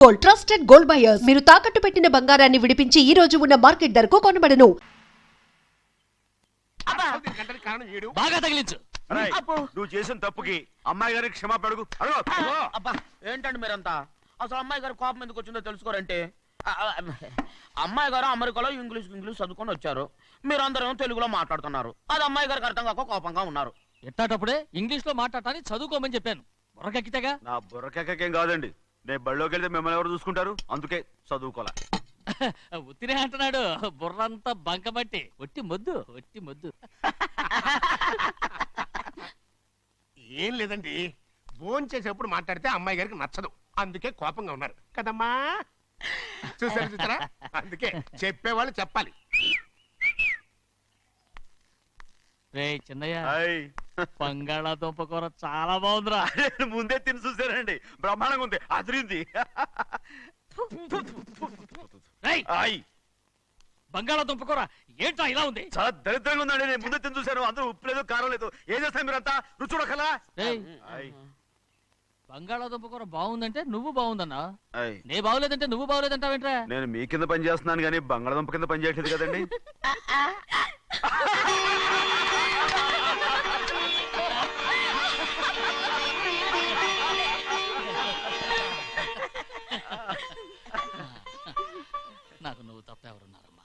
Gold trusted gold buyers మీరు తాకట్టు పెట్టిన బంగారాన్ని విడిపించి ఈ రోజు ఉన్న మార్కెట్ ధరకు కొనబడను. బాగా తగిలించు. నువ్వు చేసిన తప్పుకి అమ్మాయి గారికి క్షమాపణ అడుగు. అబ్బా ఏంటండి మీరంతా అసలు అమ్మాయి గారు కోపం ఎందుకు వచ్చిందో తెలుసుకోరంటే అమ్మాయి గారు అమెరికాలో ఇంగ్లీష్ చదువుకొని వచ్చారు, మీరందరూ తెలుగులో మాట్లాడుతున్నారు. అది అమ్మాయి గారికి అర్థం కాక కోపంగా ఉన్నారు. ఎట్టాటప్పుడే ఇంగ్లీష్ లో మాట్లాడటానికి చదువుకోమని చెప్పాను. బుర్రకెక్కితేగా. నా బుర్రకెక్కకేం కాదండి, నేను బళ్ళోకి వెళ్తే మిమ్మల్ని ఎవరు చూసుకుంటారు, అందుకే చదువుకోలే. ఉత్తినే అంటున్నాడు. బుర్రంతా బంకబట్టి ఒట్టి మొద్దు ఒట్టి మొద్దు. ఏం లేదండి, ఫోన్ చేసేప్పుడు మాట్లాడితే అమ్మాయి గారికి నచ్చదు, అందుకే కోపంగా ఉన్నారు కదమ్మా. చూసారా, అందుకే చెప్పేవాళ్ళు చెప్పాలి. రే చిన్నయ్య, హాయ్. బంగాళాదుంప కూర చాలా బాగుందిరా. ముందే తిని చూసానండి, బ్రహ్మాండంగా ఉంది, అదిరింది. రేయ్, హాయ్. బంగాళాదుంప కూర ఏంట్రా ఇలా ఉంది? చాలా దరిద్రంగా ఉందండి, నేను ముందే తిని చూసాను, అందరూ ఉప్పు లేదు కారం లేదు. ఏం చేస్తాను మీరంతా, రుచి చూడకలా. రేయ్, హాయ్. బంగాళాదుంప కూర బాగుందంటే నువ్వు బాగుందన్నా, హాయ్. నే బాగులేదంటే నువ్వు బాగులేదంటావేంట్రా? నేను మీ కింద పని చేస్తున్నాను కానీ బంగాళదుంప కింద పని చేయట్లేదు కదండి. నాకు నువ్వు తప్ప ఎవరున్నారమ్మా?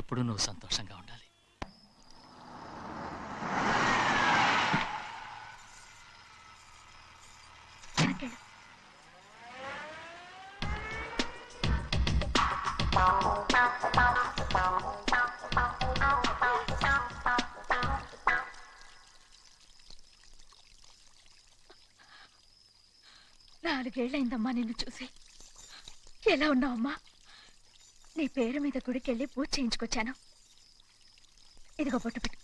ఎప్పుడు నువ్వు సంతోషంగా ఉండాలి. నాలుగేళ్లైందమ్మా నిన్ను చూసి. ఎలా ఉన్నావమ్మా? నీ పేరు మీద గుడికెళ్ళి పూజ చేయించుకొచ్చాను. ఇదిగో బొట్టు పెట్టు.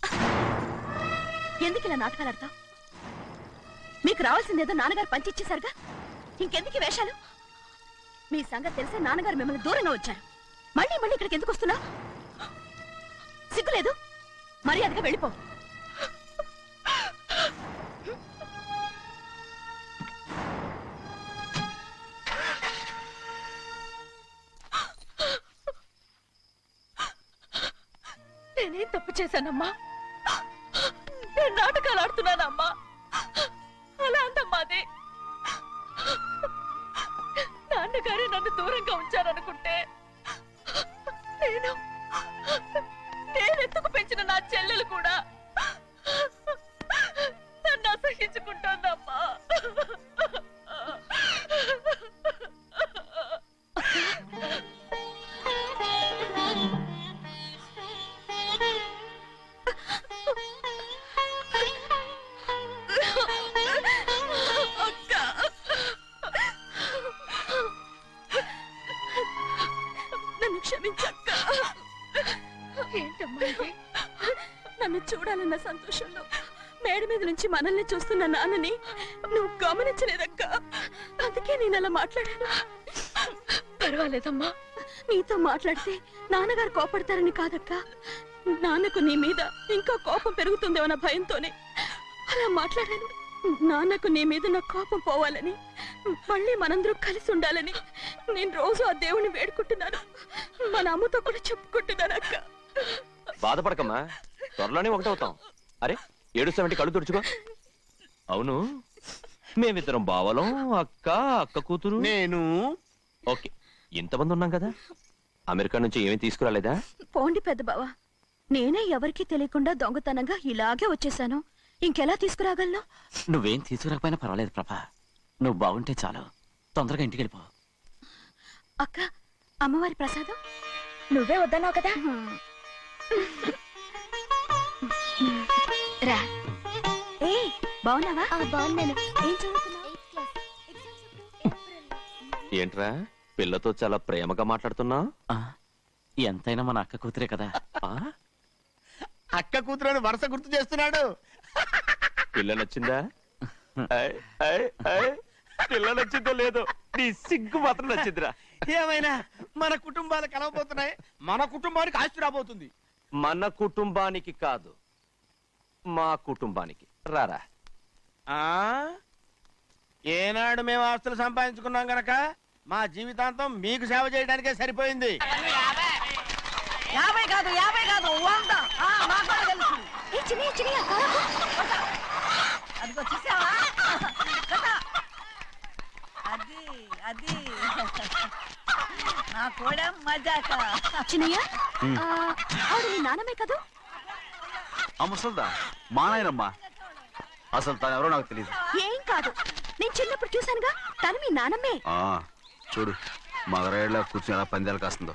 ఎందుకు ఇలా నాటకాలు ఆడతావు? మీకు రావాల్సిందేదో నాన్నగారు పంచిచ్చేశారుగా, ఇంకెందుకు వేషాలు? మీ సంగతి తెలిసే నాన్నగారు మిమ్మల్ని దూరంగా వచ్చారు. మళ్ళీ మళ్ళీ ఇక్కడికి ఎందుకు వస్తున్నా? సిగ్గులేదు? మర్యాదగా వెళ్ళిపో. నేనేం తప్పు చేశానమ్మా? నేను నాటకాలు ఆడుతున్నానమ్మా. అలా అందమ్మా అది. నాన్నగారే నన్ను దూరంగా ఉంచారనుకుంటే నేనెత్తుకు పెంచిన నా చెల్లెలు కూడా నన్ను అసహించుకుంటోందమ్మా. నన్ను క్షమించక్క. ఏంటమ్మా ఇది? నన్ను చూడాలన్న సంతోషంలో మేడ మీద నుంచి మనల్ని చూస్తున్న నాన్నని నువ్వు గమనించలేదక్క. అందుకే నేను అలా మాట్లాడాను. పర్వాలేదమ్మా. నీతో మాట్లాడితే నాన్నగారు కోపడతారని కాదక్క, నాన్నకు నీ మీద ఇంకా కోపం పెరుగుతుందేమన్న భయంతోనే అలా మాట్లాడాను. నాన్నకు నీ మీద నా కోపం పోవాలని, మళ్ళీ మనందరూ కలిసి ఉండాలని నేను రోజు ఆ దేవుని వేడుకుంటున్నాను. మన అమ్మతో కూడా చెప్పుకుంటున్నాను అక్క. బాధపడకమ్మా, త్వరలోనే ఒకటవుతాం. అరే ఏడుస్తామంటే కళ్ళు తుడుచుకో. అవును, మేమిద్దరం బావలం, అక్క అక్క కూతురు నేను. ఓకే, ఇంతమంది ఉన్నాం కదా. అమెరికా నుంచి ఏమీ తీసుకురాలేదా? పోండి పెద్ద బావ, నేనే ఎవరికీ తెలియకుండా దొంగతనంగా ఇలాగే వచ్చేసాను. ఇంకెలా తీసుకురాగలను? నువ్వేం తీసుకురాకపోయినా పర్వాలేదు ప్రభా, నువ్వు బాగుంటే చాలు. తొందరగా ఇంటికి వెళ్ళిపో. అక్క, అమ్మవారి ప్రసాదం. నువ్వే వద్దన్నావు కదా. రా. ఏ బాగున్నావా? బాగున్నాను. ఏం చదువుతున్నావు? ఏంట్రా పిల్లతో చాలా ప్రేమగా మాట్లాడుతున్నా? ఎంతైనా మన అక్క కూతురే కదా. అక్క కూతురని వరుస గుర్తు చేస్తున్నాడు. పిల్ల నచ్చిందా? పిల్ల నచ్చిందో లేదో, నీ సిగ్గు మాత్రం నచ్చిందిరా. ఏమైనా మన కుటుంబాలు కలవబోతున్నాయి, మన కుటుంబానికి ఆస్తి రాబోతుంది. మన కుటుంబానికి కాదు, మా కుటుంబానికి. రారా. ఏనాడు మేము ఆస్తులు సంపాదించుకున్నాం గనక మా జీవితాంతం మీకు సేవ చేయడానికే సరిపోయింది. 50 కాదు 100. నాకు కూడా తెలుసు. ఏ చిన్నయ్య చిన్నయ్య కాలకు. అదిగో చూసావా? అది నా కూడా మజాక. చిన్నయ్య ఆవిడ నీ నాన్నమే కదా? ఆ ముసల్దా మా నాయనమ్మా. అసలు తను ఎవరో నాకు తెలియదు. ఏం కాదు, నేను చిన్నప్పుడు చూశానుగా, తను మీ నాన్నమ్మే. చూడు మగరాయిలా కూర్చుని ఎలా పందాలు కాస్తుందో.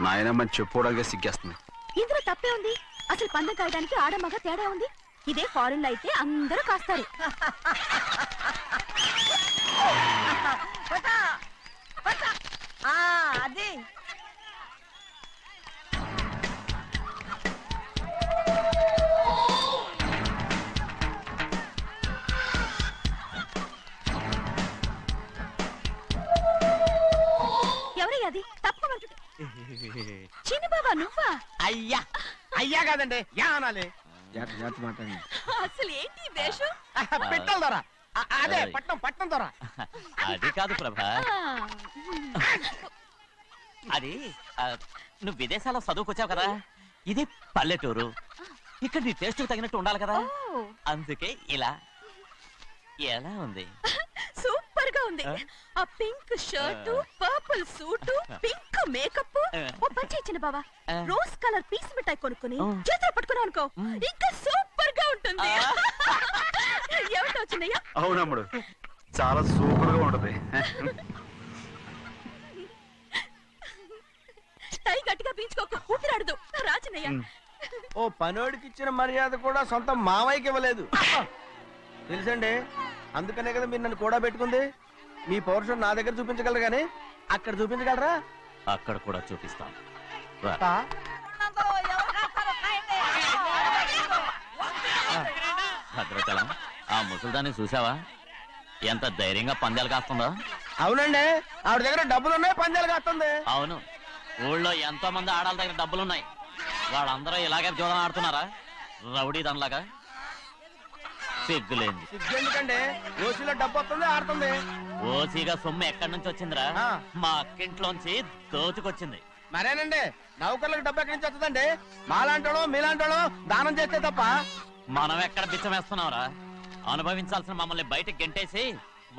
నాయనమ్మని చెప్పుకోవడానికి సిగ్గేస్తుంది. ఇందులో తప్పే ఉంది? అసలు పందెం కాయడానికి ఆడమగ తేడా ఉంది. ఇదే ఫారెన్ లో అయితే అందరూ కాస్తారు. అది ఎవరయ్య అది? తప్పమంటు చిన్న బాబా నువ్వా? అయ్యా అయ్యా కాదండి యా అనాలి. అసలు ఏంటి వేషం? పెట్టాలి దొర. అదే పట్నం దొర. అది కాదు ప్రభా, అది నువ్వు విదేశాల్లో చదువుకొచ్చావు కదా, ఇది పల్లెటూరు, ఇక్కడ నీ టేస్ట్ తగినట్టు ఉండాలి కదా, అందుకే ఇలా. ఎలా ఉంది? సూపర్ గా ఉంది. ఆ pink shirt, purple suit, pink makeup. ఓ పని చేయి చిన్న బాబా, రోజ్ కలర్ పీస్ మిఠాయి కొనుక్కుని ఆ. చేతిలో పట్టుకున్నావు అనుకో, ఇంకా సూపర్ గా ఉంటుంది. ఏమిటో చిన్నయ్య? అవునమ్ముడు చాలా సూపర్ గా ఉంటది. టై గట్టిగా పీంచుకోకు, ఊపిరాడదు. రాజనయ్య ఓ పనోడికి ఇచ్చిన మర్యాద కూడా సొంత మావయ్యకి ఇవ్వలేదు తెలుసండి. అందుకనే కదా మీరు నన్ను కూడా పెట్టుకుంది. మీ పౌరుషం నా దగ్గర చూపించగలరు కానీ అక్కడ చూపించగలరా? అక్కడ కూడా చూపిస్తాం. భద్రాచలం, ఆ ముసల్దాన్ని చూసావా? ఎంత ధైర్యంగా పందాలు కాస్తుందో. అవునండి, ఆవిడ దగ్గర డబ్బులు ఉన్నాయి, పందాలు కాస్తుంది. అవును, ఊళ్ళో ఎంతో మంది ఆడాల దగ్గర డబ్బులున్నాయి. వాళ్ళందరూ ఇలాగే జోదం ఆడుతున్నారా రౌడీ దానిలాగా? సిగ్గులేంది. ఎందుకండి ఓసీలో డబ్బు వస్తుంది, ఆడుతుంది. ఓసీగా సొమ్ము ఎక్కడి నుంచి వచ్చిందిరా? ఆ. మా అక్కింట్లోంచి దోచుకొచ్చింది. మరేనండి, నౌకర్లకు డబ్బు ఎక్కడి నుంచి వస్తుందండి? మాలాంటోళ్ళు మీలాంటోళ్ళు దానం చేస్తే తప్ప. మనం ఎక్కడ బిచ్చం వేస్తున్నావురా? అనుభవించాల్సిన మమ్మల్ని బయటకు గెంటేసి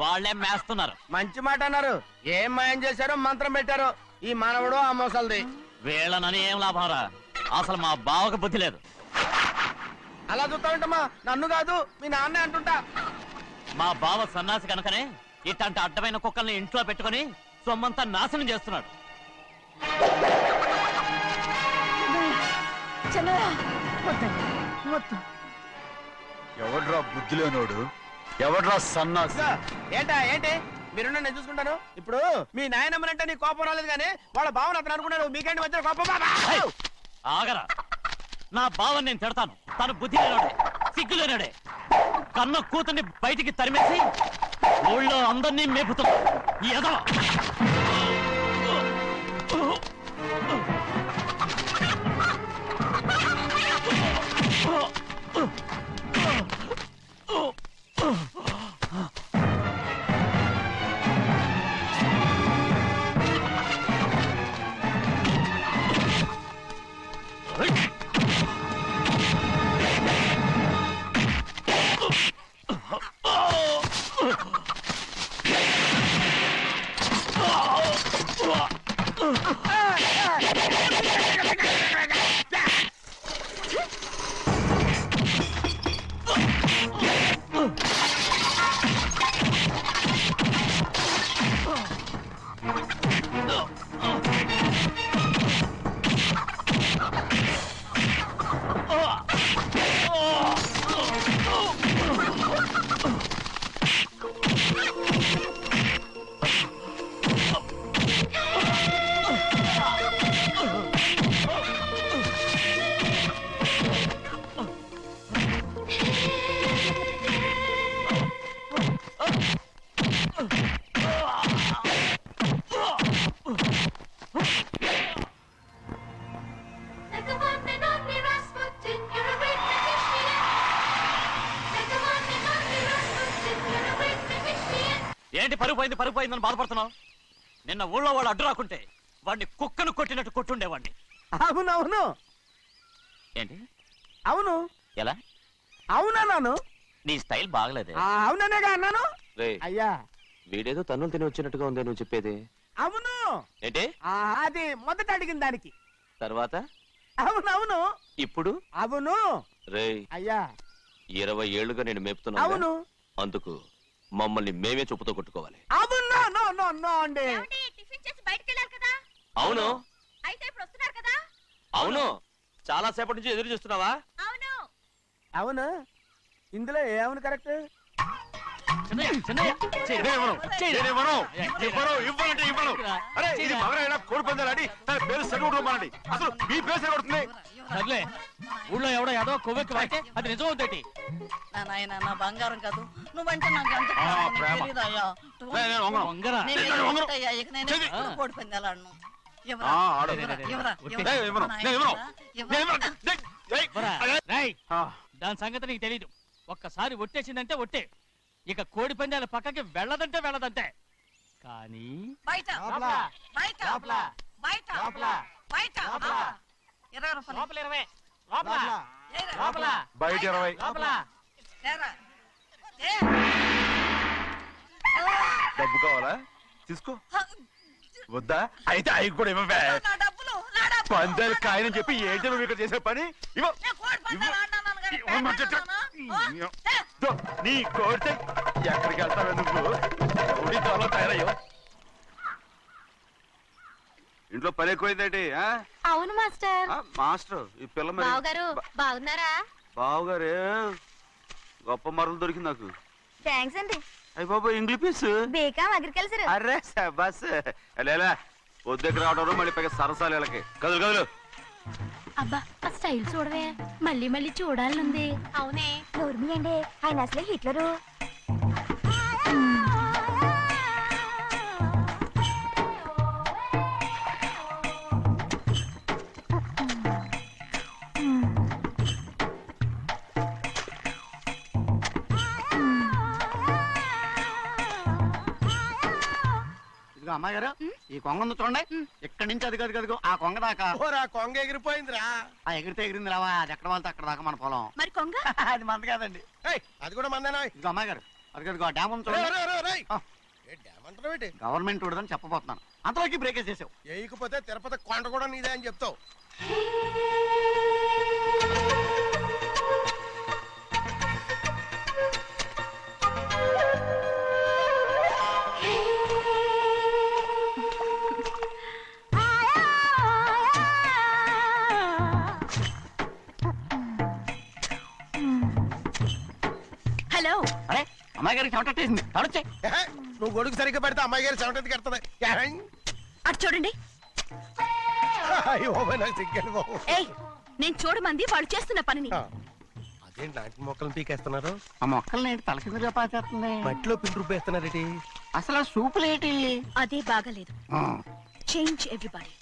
వాళ్లే మేస్తున్నారు. మంచి మాట అన్నారు. ఏం మాయం చేశారో మంత్రం పెట్టారో ఈ మానవుడు ఆ మోసల్ది. వీళ్ళనని ఏం లాభంరా? అసలు మా బావకు బుద్ధి లేదు. అలా చూస్తా ఉంటామా? నన్ను కాదు మీ నాన్నే అంటుంటా. మా బావ సన్నాసి కనుకనే ఇట్లాంటి అడ్డమైన కుక్కల్ని ఇంట్లో పెట్టుకుని సొమ్మంతా నాశనం చేస్తున్నాడు. ఎవడ్రా బుద్ధి లేనోడు? ఎవడ్రా సన్నాసి? ఏంటి మీరు నేను చూసుకుంటాను. ఇప్పుడు మీ నాయనమ్మనంటే నీ కోపం రాలేదు కానీ వాళ్ళ బావన అతను అనుకున్నాడు. మీకేంటి మధ్య కోపం? హే! ఆగరా, నా బావని నేను తిడతాను. తను బుద్ధి లేనాడే, సిగ్గు లేనాడే. కన్న కూతుర్ని బయటికి తరిమేసి ఊళ్ళో అందరినీ మేపుతున్నా ఎదవ. ఏంటి పరుగు పోయిందని బాధపడుతున్నావు? నిన్న ఊళ్ళో వాళ్ళు అడ్డు రాకుంటే వాడిని కుక్కను కొట్టినట్టు కొట్టుండేవాడిని. అవునవును ఏంటి అవును ఎలా? అవునన్నాను. నీ స్టైల్ బాగలేదే. అవుననేగా అన్నాను. రేయ్, అయ్యా వీడేదో తన్నులు తిని వచ్చినట్టుగా ఉంది నువ్వు చెప్పేది. అవును. ఏంటి అది మొదట అడిగిన దానికి. తర్వాత అవునవును. ఇప్పుడు అవును. రేయ్, అయ్యా 20 ఏళ్లుగా నేను మేపుతున్నా. అవును. అందుకు మమ్మల్ని మేమే చెప్పుతో కొట్టుకోవాలి. అవును. నో నో నో అండి. టిఫిన్ చేసి బయటికి వెళ్ళారు కదా, అవును అయితే ఇప్పుడు వస్తున్నారు కదా. అవును. చాలా సేపటి నుంచి ఎదురు చూస్తున్నావా? అవును. అవును. ఇందులో ఏమవును కరెక్ట్? చిన్నయ్య, చిన్నయ్య, చెయ్యి. అరే ఇది మగరాయిలా కోడి పందాలని తన పేరు సరిగొట్టుకోమనండి. అసలు మీ పేరు సరిగొడుతుంది. సర్లే, ఊళ్ళో ఎవడో ఏదో కొవ్వెక్కి వాడితే అది నిజం అవుతాయి. నా నాయన నా బంగారం కాదు, నువ్వంటే నాకు ఎంత ఆ, ప్రాణం, ప్రేమ. నీకు తెలీదయ్యా. నేను వంగను. వంగరా? నేను నేను వంగను. ఏంటయ్యా, ఇక నేను ఎప్పుడు కోడి పందాలాడను. ఎవరా? ఆడు. ఎవరా? ఎవరా? నేను ఇవ్వను. నేను ఇవ్వను. నేను ఇవ్వను. పోరా. రేయ్, ఆ, దాని సంగతి నీకు తెలీదు. ఒక్కసారి ఒట్టేసిందంటే ఒట్టే. ఇక కోడి పందాల పక్కకి వెళ్ళదంటే వెళ్ళదంటే. కానీ బయట బయట బయట బయట 20 రూపాయలు. ఏరా. బయట 20. ఏరా. డబ్బు కావాలా? తీసుకో. వద్దా? అయితే అవి కూడా ఇవ్వవే. నా డబ్బులు, నా డబ్బులు. పందాలు కాయని చెప్పి ఏంటి నువ్వు ఇక్కడ చేసే పని? ఇవ్వ. నేను కోడి పందాలు ఆడినాను కానీ ఇవ్వమంటే పేకాడుతున్నానా? దో, నీ కోడితే ఎక్కడికి వెళ్తావే నువ్వు? కోడి త్వరలో తయారయ్యో. ఇంట్లో పని ఎక్కువైందేంటి? అవును మాస్టర్. మాస్టర్ ఈ పిల్ల మరి బావగారు బాగున్నారా? బావుగారే గొప్ప మరలు దొరికింది నాకు. థ్యాంక్స్ అండి. అయ్యి బాబు ఇంగ్లీష్ పీస్. బేకాం అగ్రికల్చర్. అరే బస్ లేలా పొద్దుకి రావడం మళ్ళీ పైగా సరసాలు వీళ్ళకి. కదులు కదులు. అబ్బా ఆ స్టైల్ చూడవే, మళ్ళీ మళ్ళీ చూడాలనుంది. అవునే. నోర్మి అండి, ఆయన అసలే హిట్లరు. ఇదిగో అమ్మాయి గారు, ఈ కొంగ ఉంది చూడండి. ఇక్కడి నుంచి అది గదిగో ఆ కొంగ దాకా. ఓరా కొంగ ఎగిరిపోయిందిరా. ఆ ఎగిరితే ఎగిరింది రావా, అది ఎక్కడ వాళ్ళతో అక్కడ దాకా మన పొలం. మరి కొంగ అది మంద కాదండి. ఏయ్, అది కూడా మందేనా? ఇదిగో అమ్మాయి గారు, అది డ్యామ్ ఉంది చూడండి. ఏమంటారు? గవర్నమెంట్ ఉండదని చెప్పబోతున్నాను, అంతలోకి బ్రేక్ చేసావు. వేయకపోతే తిరుపతి కొండ కూడా నీదే అని చెప్తావు. హలో. అరే అమ్మాయి గారికి చెమటేసింది, తడొచ్చే. ఏహే, నువ్వు గొడుగు సరిగ్గా పెడితే అమ్మాయి గారి చెమటెత్తి కడుతుంది. అటు చూడండి. అయ్యో నాకు సిగ్గాను బాబు. ఏయ్, నేను చూడమంది వాళ్ళు చేస్తున్న పనిని. అదేంటి నాటి మొక్కలను పీకేస్తున్నారు? ఆ మొక్కల్ని ఏంటి తల కిందగా పాచేస్తుంది? మట్టిలో పిండి రుబ్బేస్తున్నారేటి? అసలు ఆ సూపులేటి? అదే బాగలేదు. Change everybody.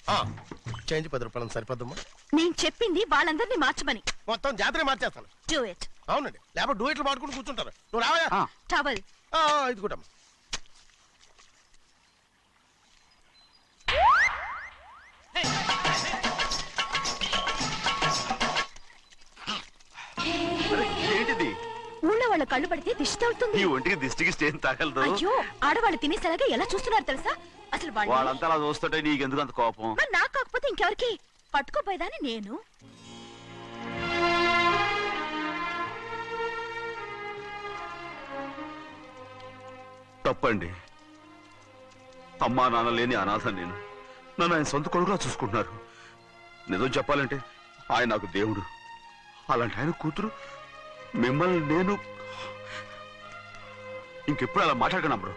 చేంజ్ 10 రూపాయలు సరిపోద్దమ్మా. నేను చెప్పింది వాళ్ళందరినీ మార్చమని. మొత్తం జాతర మార్చేస్తాను. Do it. అవునండి, లేకపోతే డూయిట్లు పాడుకుంటూ కూర్చుంటారు. నువ్వు రావా? టవల్. ఇది కూడా ఏంటిది? ఊళ్ళో వాళ్ళ కళ్ళు పడితే దిష్టి తగులుతుంది. ఈ ఒంటికి దిష్టికి స్టేన్ తగలదు. అయ్యో, ఆడవాళ్ళు తినేసేలాగా ఎలా చూస్తున్నారు తెలుసా? అసలు వాళ్ళు వాళ్ళంతా అలా చూస్తుంటే నీకెందుకు అంత కోపం? మరి నాకు కాకపోతే ఇంకెవరికి? పట్టుకోపోయేదాన్ని నేను. తప్పండి. అమ్మా నాన్న లేని అనాథ నేను. నన్ను ఆయన సొంత కొడుకులా చూసుకుంటున్నారు. నిజం చెప్పాలంటే ఆయన నాకు దేవుడు. అలాంటి ఆయన కూతురు మిమ్మల్ని నేను ఇంకెప్పుడు అలా మాట్లాడకను బ్రో.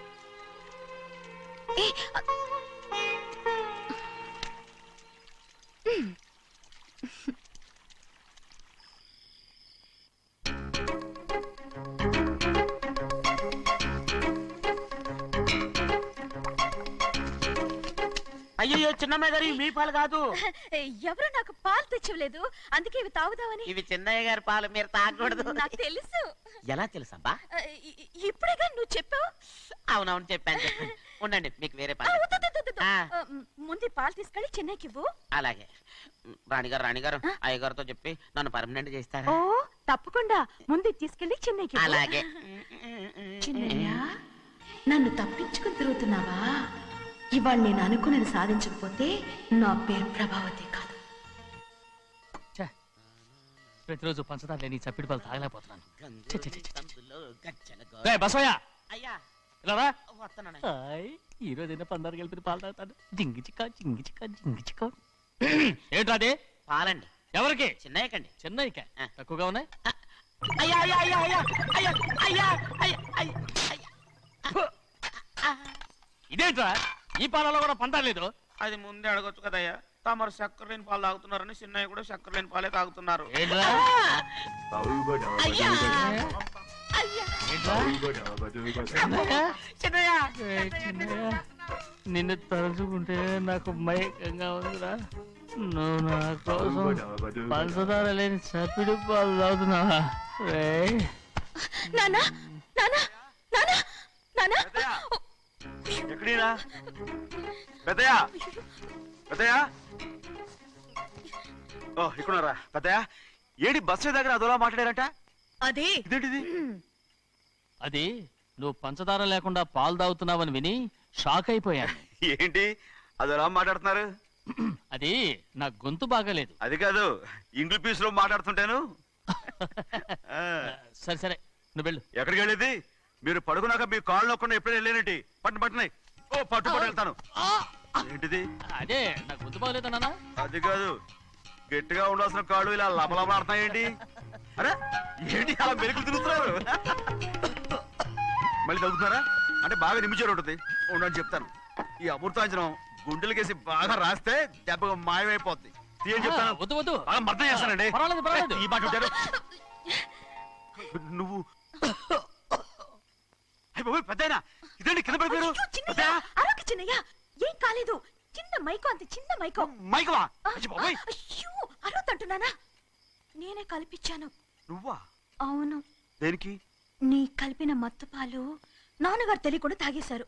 అయ్యో చిన్నమ్మాయి గారు మీ పాలు కాదు, ఎవరు నాకు పాలు తెచ్చివ్వలేదు, అందుకే ఇవి తాగుదామని. ఇవి చిన్నయ్య గారి పాలు, మీరు తాగకూడదు. నాకు తెలుసు. ఎలా తెలుసబ్బా? ఇప్పుడేగా నువ్వు చెప్పావు. అవునవును చెప్పాను. ఉండండి, మీకు వేరే ఆ, పాలు. వద్దు, వద్దు, వద్దు, వద్దు. ఆ. ముందు ఈ పాలు తీసుకెళ్ళి చెన్నైకి ఇవ్వు. అలాగే. రాణిగారు అయ్యగారితో చెప్పి నన్ను పర్మనెంట్ చేస్తారా? ఓ తప్పకుండా, ముందు ఇది తీసుకెళ్ళి చెన్నైకి ఇవ్వు. అలాగే. చిన్నయ్య, నన్ను తప్పించుకుని తిరుగుతున్నావా? ఇవాళ నేను అనుకున్నది సాధించకపోతే నా పేరు ప్రభావతి కాదు. ఛే, ప్రతిరోజు పంచదార లేని ఈ చప్పిడి పాలు తాగలేకపోతున్నాను. ఛే, ఛే, ఛే, ఛే. రేయ్, బసవయ్య అయ్యా ఇలా రా. వస్తున్నాను. హాయ్, ఈ రోజైనా పందారు కలిపి పాలు తాగుతాను. జింగి చిక్క జింగి చిక్క జింగి చిక్క. ఏంట్రా అది? పాలండి. ఎవరికి? చిన్నయ్యకండి. చెన్నైకా? తక్కువగా ఉన్నాయి. అయ్యా అయ్యా అయ్యా అయ్యా అయ్యా అయ్యా అయ్యా అయ్యా అయ్యా. ఇదేంట్రా, ఈ పాలలో కూడా పందారు లేదు? అది ముందే అడగొచ్చు కదయ్యా. తమరు చక్కెర లేని పాలు తాగుతున్నారని చిన్నయ్య కూడా చక్కెర లేని పాలే తాగుతున్నారు. ఏంట్రా? అయ్యా అయ్యా, ఏంట్రా? చిన్నయ్య ఏయ్, చిన్నయ్య, నిన్ను తలుచుకుంటే నాకు మైకంగా ఉందిరా. నువ్వు నా కోసం పంచదార లేని చప్పిడి పాలు తాగుతున్నావా? రేయ్, నానా నానా నానా నానా. ఎక్కడీరా పెద్దయా? పెద్దయా? ఓ ఇక్కడున్నారా పెద్దయా? ఏడి బస్సు దగ్గర అదోలా మాట్లాడారట. అదే ఇదేంటిది? అది నువ్వు పంచదార లేకుండా పాలు తాగుతున్నావని విని షాక్ అయిపోయాను. ఏంటి అదోలా మాట్లాడుతున్నారు? అది నా గొంతు బాగాలేదు. అది కాదు, ఇంగ్లీష్ పీస్ లో మాట్లాడుతుంటాను. సరే సరే, నువ్వు వెళ్ళు. ఎక్కడికి వెళ్ళేది? మీరు పడుకున్నాక మీ కాళ్ళు నొక్కకుండా ఎప్పుడైనా వెళ్ళేనంటి? పట్టునాయి. ఓ పట్టు వెళ్తాను. ఏంటిది? అదే నా గొంతు బాగలేదా నాన్న? అది కాదు, గట్టిగా ఉండాల్సిన కాళ్ళు ఇలా లబలబలాడుతున్నాయేంటి? అరే ఏంటి అలా మెరుకులు తిరుగుతున్నారు? మళ్ళీ తగ్గుతున్నారా? అంటే బాగా నిమిషాలు ఉంటుంది. ఉండని చెప్తాను. ఈ అమృతాంజనం గుండెలకేసి బాగా రాస్తే దెబ్బగా మాయమైపోద్ది. తీయని చెప్తాను. వద్దు వద్దు, బాగా మర్దం చేస్తానండి. పర్వాలేదు పర్వాలేదు. ఈ మాట ఉంటారు నువ్వు. పెద్దయినా ఇదండి కింద పడిపోయారు. అరొక చిన్నయ్య, ఏం కాలేదు. చిన్న మైకో, అంత చిన్న మైకో. మైకవా? అయ్యో, అరవతంటున్నానా? నేనే కల్పించాను. నువ్వా? అవును. దేనికి? నీ కలిపిన మత్తు పాలు నాన్నగారు తెలియకుండా తాగేశారు.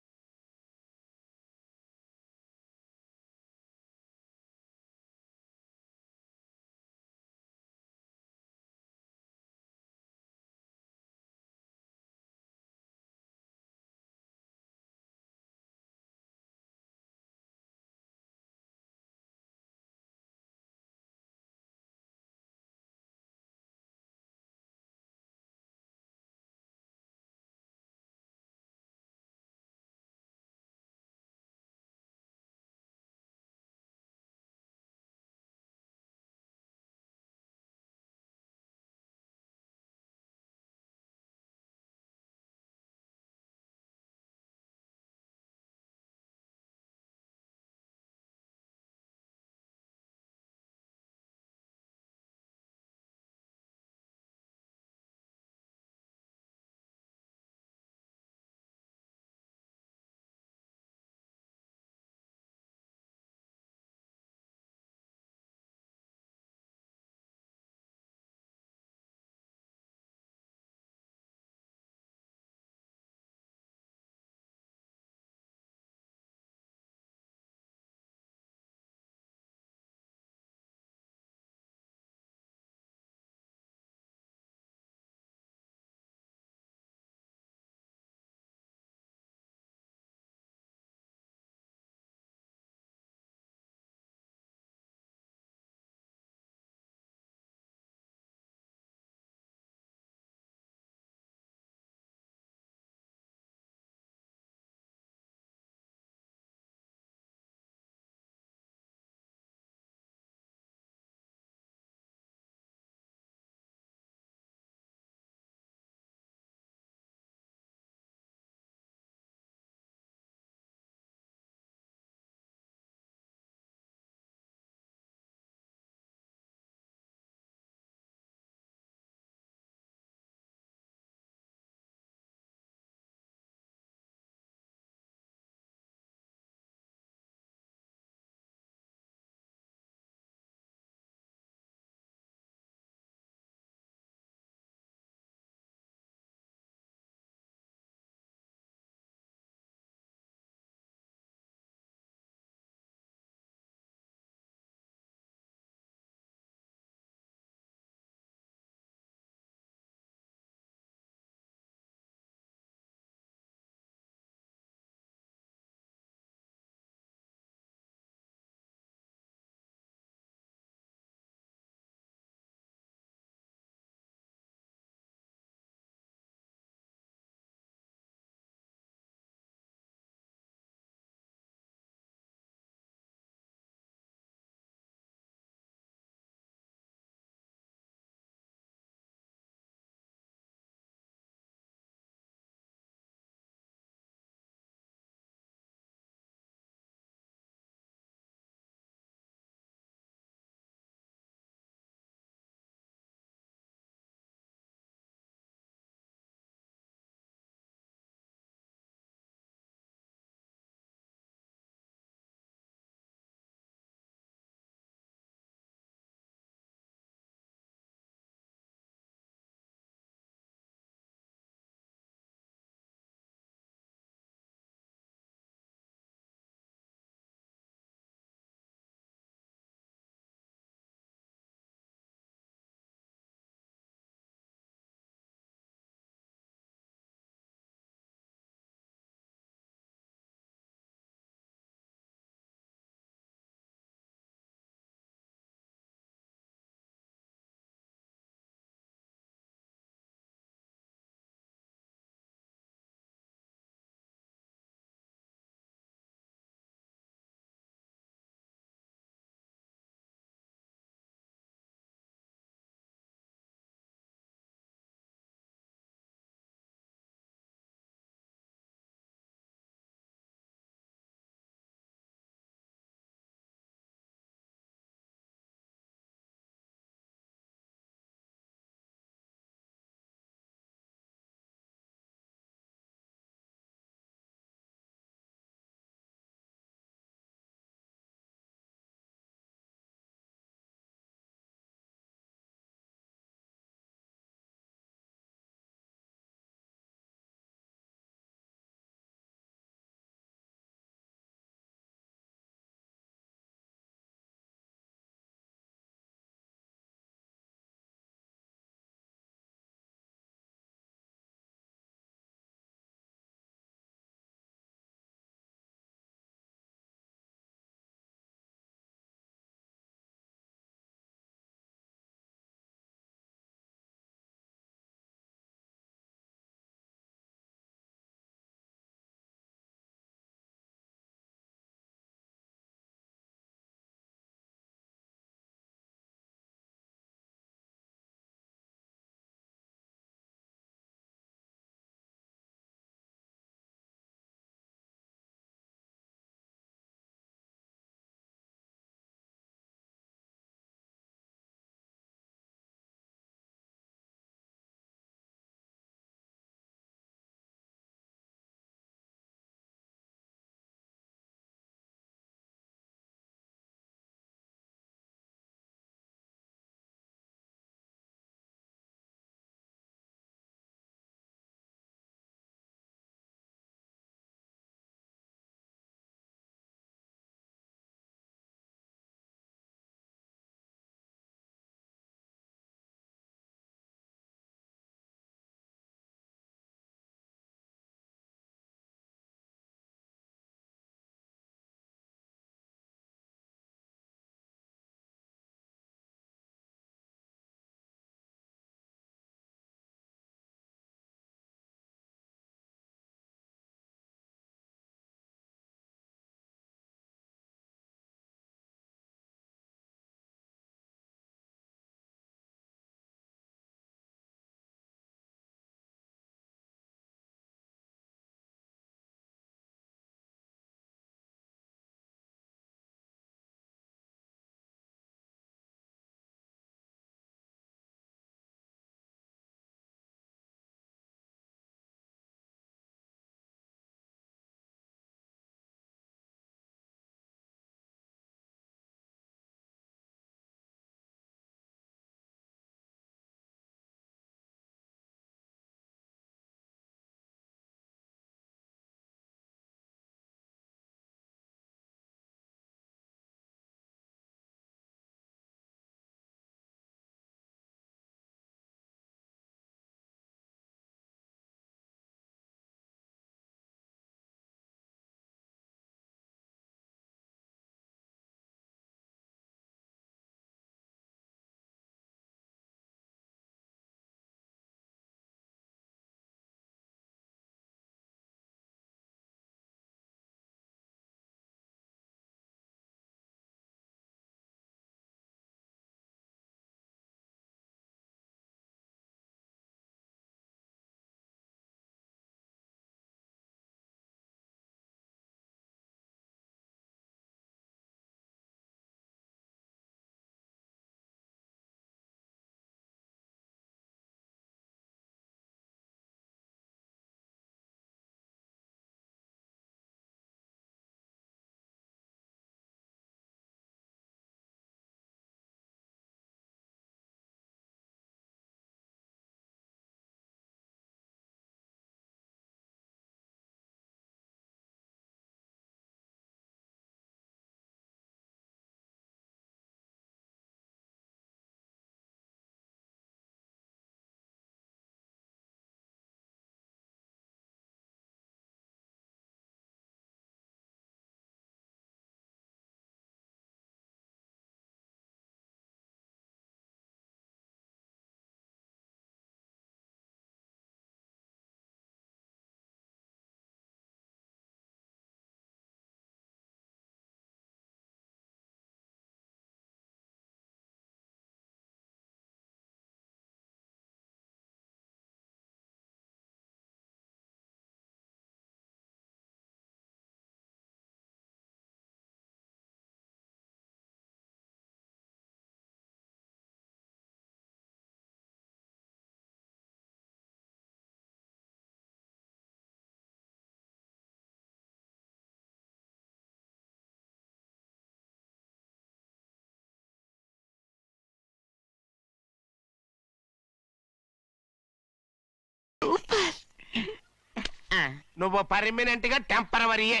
నువ్వు పర్మనెంట్ గా టెంపరవరీయే.